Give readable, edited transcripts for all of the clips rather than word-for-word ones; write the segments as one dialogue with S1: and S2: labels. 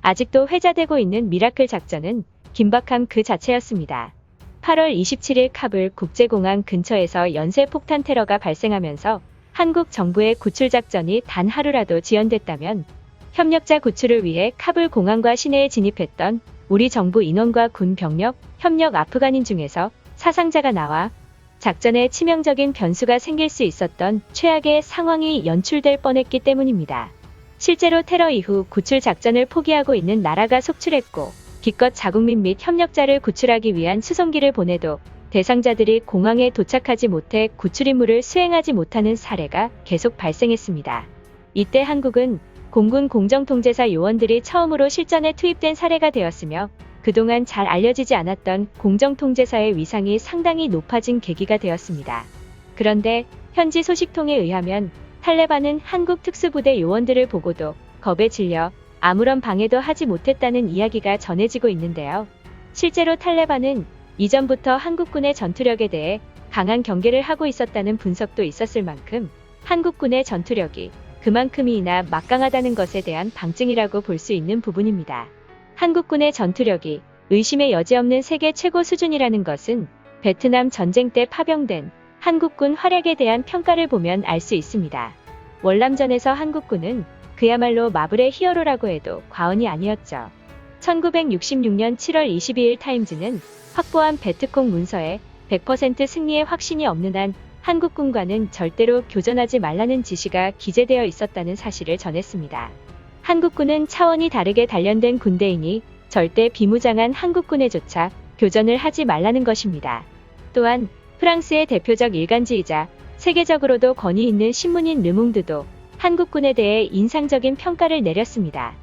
S1: 아직도 회자되고 있는 미라클 작전은 긴박함 그 자체였습니다. 8월 27일 카불 국제공항 근처에서 연쇄 폭탄 테러가 발생하면서 한국 정부의 구출 작전이 단 하루라도 지연됐다면 협력자 구출을 위해 카불 공항과 시내에 진입했던 우리 정부 인원과 군 병력, 협력 아프간인 중에서 사상자가 나와 작전에 치명적인 변수가 생길 수 있었던 최악의 상황이 연출될 뻔했기 때문입니다. 실제로 테러 이후 구출 작전을 포기하고 있는 나라가 속출했고 기껏 자국민 및 협력자를 구출하기 위한 수송기를 보내도 대상자들이 공항에 도착하지 못해 구출 임무를 수행하지 못하는 사례가 계속 발생했습니다. 이때 한국은 공군 공정통제사 요원들이 처음으로 실전에 투입된 사례가 되었으며 그동안 잘 알려지지 않았던 공정통제사의 위상이 상당히 높아진 계기가 되었습니다. 그런데 현지 소식통에 의하면 탈레반은 한국 특수부대 요원들을 보고도 겁에 질려 아무런 방해도 하지 못했다는 이야기가 전해지고 있는데요. 실제로 탈레반은 이전부터 한국군의 전투력에 대해 강한 경계를 하고 있었다는 분석도 있었을 만큼 한국군의 전투력이 그만큼이나 막강하다는 것에 대한 방증이라고 볼 수 있는 부분입니다. 한국군의 전투력이 의심의 여지없는 세계 최고 수준이라는 것은 베트남 전쟁 때 파병된 한국군 활약에 대한 평가를 보면 알 수 있습니다. 월남전에서 한국군은 그야말로 마블의 히어로라고 해도 과언이 아니었죠. 1966년 7월 22일 타임즈는 확보한 베트콩 문서에 100% 승리의 확신이 없는 한 한국군과는 절대로 교전하지 말라는 지시가 기재되어 있었다는 사실을 전했습니다. 한국군은 차원이 다르게 단련된 군대이니 절대 비무장한 한국군에조차 교전을 하지 말라는 것입니다. 또한 프랑스의 대표적 일간지이자 세계적으로도 권위 있는 신문인 르몽드도 한국군에 대해 인상적인 평가를 내렸습니다.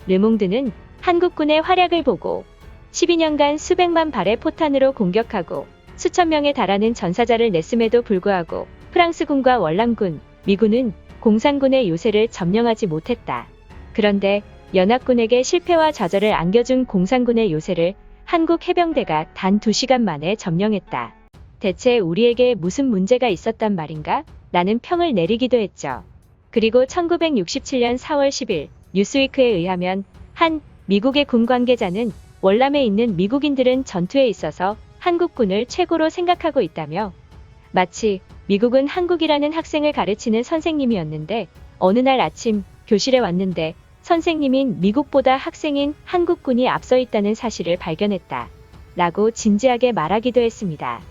S1: 르몽드는 한국군의 활약을 보고 12년간 수백만 발의 포탄으로 공격하고 수천 명에 달하는 전사자를 냈음에도 불구하고 프랑스군과 월남군, 미군은 공산군의 요새를 점령하지 못했다. 그런데 연합군에게 실패와 좌절을 안겨준 공산군의 요새를 한국 해병대가 단 2시간 만에 점령했다. 대체 우리에게 무슨 문제가 있었단 말인가? 라는 평을 내리기도 했죠. 그리고 1967년 4월 10일 뉴스위크에 의하면 한 미국의 군 관계자는 월남에 있는 미국인들은 전투에 있어서 한국군을 최고로 생각하고 있다며 마치 미국은 한국이라는 학생을 가르치는 선생님이었는데 어느 날 아침 교실에 왔는데 선생님인 미국보다 학생인 한국군이 앞서 있다는 사실을 발견했다. 라고 진지하게 말하기도 했습니다.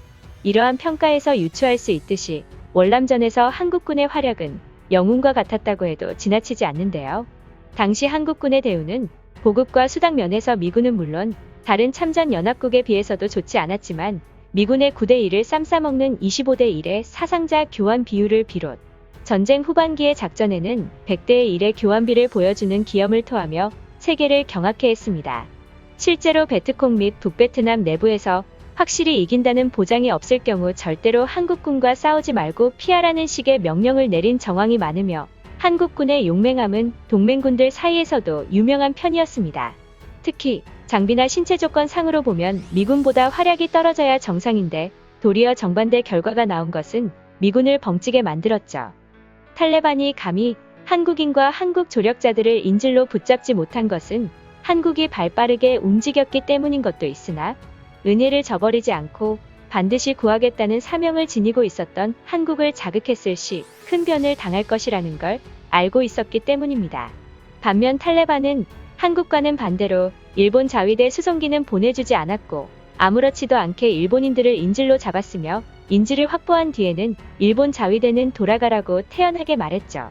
S1: 이러한 평가에서 유추할 수 있듯이 월남전에서 한국군의 활약은 영웅과 같았다고 해도 지나치지 않는데요. 당시 한국군의 대우는 보급과 수당 면에서 미군은 물론 다른 참전 연합국에 비해서도 좋지 않았지만 미군의 9대1을 쌈싸먹는 25대1의 사상자 교환 비율을 비롯 전쟁 후반기의 작전에는 100대1의 교환비를 보여주는 기염을 토하며 세계를 경악해 했습니다. 실제로 베트콩 및 북베트남 내부에서 확실히 이긴다는 보장이 없을 경우 절대로 한국군과 싸우지 말고 피하라는 식의 명령을 내린 정황이 많으며 한국군의 용맹함은 동맹군들 사이에서도 유명한 편이었습니다. 특히 장비나 신체 조건 상으로 보면 미군보다 활약이 떨어져야 정상인데 도리어 정반대 결과가 나온 것은 미군을 벙찌게 만들었죠. 탈레반이 감히 한국인과 한국 조력자들을 인질로 붙잡지 못한 것은 한국이 발빠르게 움직였기 때문인 것도 있으나 은혜를 저버리지 않고 반드시 구하겠다는 사명을 지니고 있었던 한국을 자극했을 시 큰 변을 당할 것이라는 걸 알고 있었기 때문입니다. 반면 탈레반은 한국과는 반대로 일본 자위대 수송기는 보내주지 않았고 아무렇지도 않게 일본인들을 인질로 잡았으며 인질을 확보한 뒤에는 일본 자위대는 돌아가라고 태연하게 말했죠.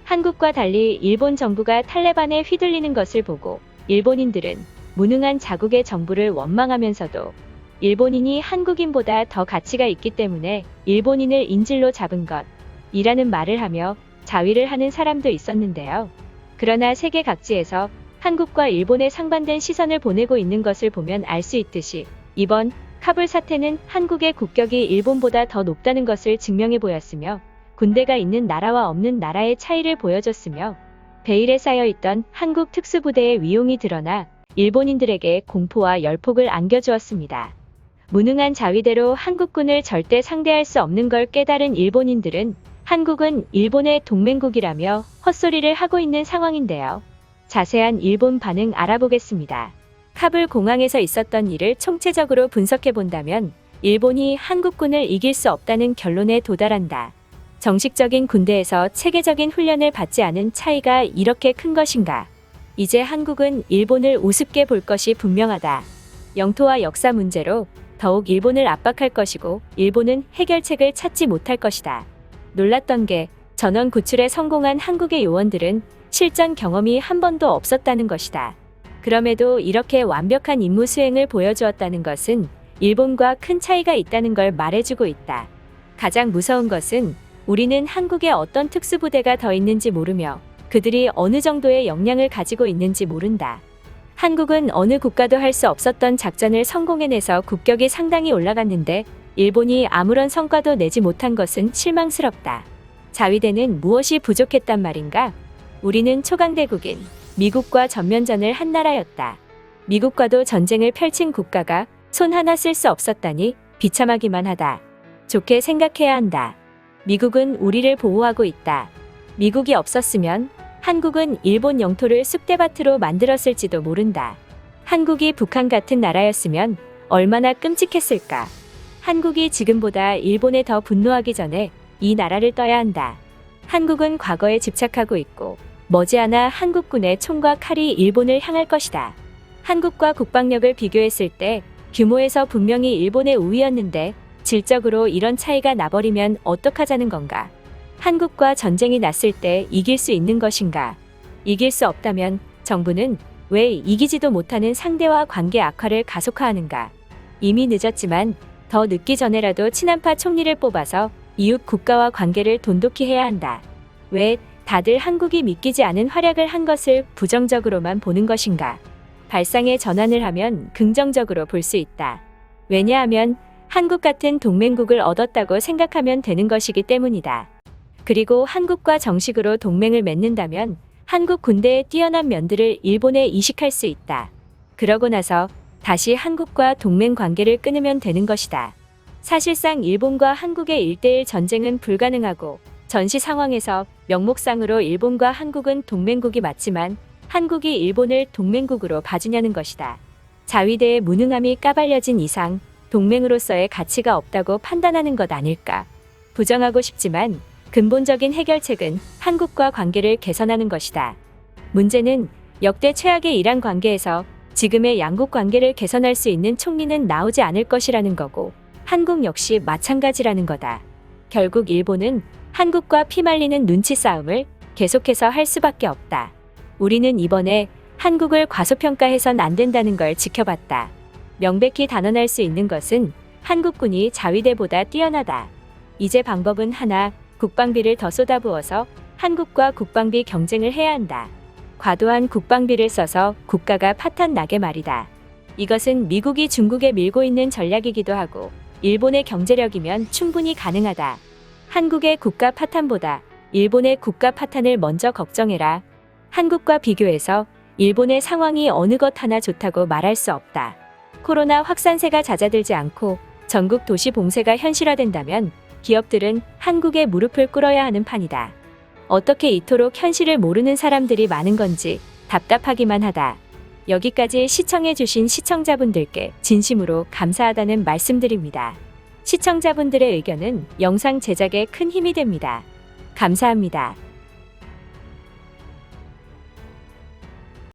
S1: 한국과 달리 일본 정부가 탈레반에 휘둘리는 것을 보고 일본인들은 무능한 자국의 정부를 원망하면서도 일본인이 한국인보다 더 가치가 있기 때문에 일본인을 인질로 잡은 것이라는 말을 하며 자위를 하는 사람도 있었는데요. 그러나 세계 각지에서 한국과 일본의 상반된 시선을 보내고 있는 것을 보면 알 수 있듯이 이번 카불 사태는 한국의 국격이 일본보다 더 높다는 것을 증명해 보였으며 군대가 있는 나라와 없는 나라의 차이를 보여줬으며 베일에 쌓여있던 한국 특수부대의 위용이 드러나 일본인들에게 공포와 열폭을 안겨주었습니다. 무능한 자위대로 한국군을 절대 상대할 수 없는 걸 깨달은 일본인들은 한국은 일본의 동맹국이라며 헛소리를 하고 있는 상황인데요. 자세한 일본 반응 알아보겠습니다. 카불 공항에서 있었던 일을 총체적으로 분석해 본다면 일본이 한국군을 이길 수 없다는 결론에 도달한다. 정식적인 군대에서 체계적인 훈련을 받지 않은 차이가 이렇게 큰 것인가? 이제 한국은 일본을 우습게 볼 것이 분명하다. 영토와 역사 문제로 더욱 일본을 압박할 것이고 일본은 해결책을 찾지 못할 것이다. 놀랐던 게 전원 구출에 성공한 한국의 요원들은 실전 경험이 한 번도 없었다는 것이다. 그럼에도 이렇게 완벽한 임무 수행을 보여주었다는 것은 일본과 큰 차이가 있다는 걸 말해주고 있다. 가장 무서운 것은 우리는 한국에 어떤 특수부대가 더 있는지 모르며 그들이 어느 정도의 역량을 가지고 있는지 모른다. 한국은 어느 국가도 할 수 없었던 작전을 성공해내서 국격이 상당히 올라갔는데 일본이 아무런 성과도 내지 못한 것은 실망스럽다. 자위대는 무엇이 부족했단 말인가? 우리는 초강대국인 미국과 전면전을 한 나라였다. 미국과도 전쟁을 펼친 국가가 손 하나 쓸 수 없었다니 비참하기만 하다. 좋게 생각해야 한다. 미국은 우리를 보호하고 있다. 미국이 없었으면 한국은 일본 영토를 쑥대밭으로 만들었을지도 모른다. 한국이 북한 같은 나라였으면 얼마나 끔찍했을까. 한국이 지금보다 일본에 더 분노하기 전에 이 나라를 떠야 한다. 한국은 과거에 집착하고 있고 머지않아 한국군의 총과 칼이 일본을 향할 것이다. 한국과 국방력을 비교했을 때 규모에서 분명히 일본의 우위였는데 질적으로 이런 차이가 나버리면 어떡하자는 건가? 한국과 전쟁이 났을 때 이길 수 있는 것인가? 이길 수 없다면 정부는 왜 이기지도 못하는 상대와 관계 악화를 가속화하는가? 이미 늦었지만 더 늦기 전에라도 친한파 총리를 뽑아서 이웃 국가와 관계를 돈독히 해야 한다. 왜 다들 한국이 믿기지 않은 활약을 한 것을 부정적으로만 보는 것인가? 발상의 전환을 하면 긍정적으로 볼 수 있다. 왜냐하면 한국 같은 동맹국을 얻었다고 생각하면 되는 것이기 때문이다. 그리고 한국과 정식으로 동맹을 맺는다면 한국 군대의 뛰어난 면들을 일본에 이식할 수 있다. 그러고 나서 다시 한국과 동맹 관계를 끊으면 되는 것이다. 사실상 일본과 한국의 1대1 전쟁은 불가능하고 전시 상황에서 명목상으로 일본과 한국은 동맹국이 맞지만 한국이 일본을 동맹국으로 봐주냐는 것이다. 자위대의 무능함이 까발려진 이상 동맹으로서의 가치가 없다고 판단하는 것 아닐까. 부정하고 싶지만 근본적인 해결책은 한국과 관계를 개선하는 것이다. 문제는 역대 최악의 이란 관계에서 지금의 양국 관계를 개선할 수 있는 총리는 나오지 않을 것이라는 거고 한국 역시 마찬가지라는 거다. 결국 일본은 한국과 피말리는 눈치 싸움을 계속해서 할 수밖에 없다. 우리는 이번에 한국을 과소평가해선 안 된다는 걸 지켜봤다. 명백히 단언할 수 있는 것은 한국군이 자위대보다 뛰어나다. 이제 방법은 하나, 국방비를 더 쏟아부어서 한국과 국방비 경쟁을 해야 한다. 과도한 국방비를 써서 국가가 파탄 나게 말이다. 이것은 미국이 중국에 밀고 있는 전략이기도 하고 일본의 경제력이면 충분히 가능하다. 한국의 국가 파탄보다 일본의 국가 파탄을 먼저 걱정해라. 한국과 비교해서 일본의 상황이 어느 것 하나 좋다고 말할 수 없다. 코로나 확산세가 잦아들지 않고 전국 도시 봉쇄가 현실화된다면 기업들은 한국에 무릎을 꿇어야 하는 판이다. 어떻게 이토록 현실을 모르는 사람들이 많은 건지 답답하기만 하다. 여기까지 시청해주신 시청자분들께 진심으로 감사하다는 말씀드립니다. 시청자분들의 의견은 영상 제작에 큰 힘이 됩니다. 감사합니다.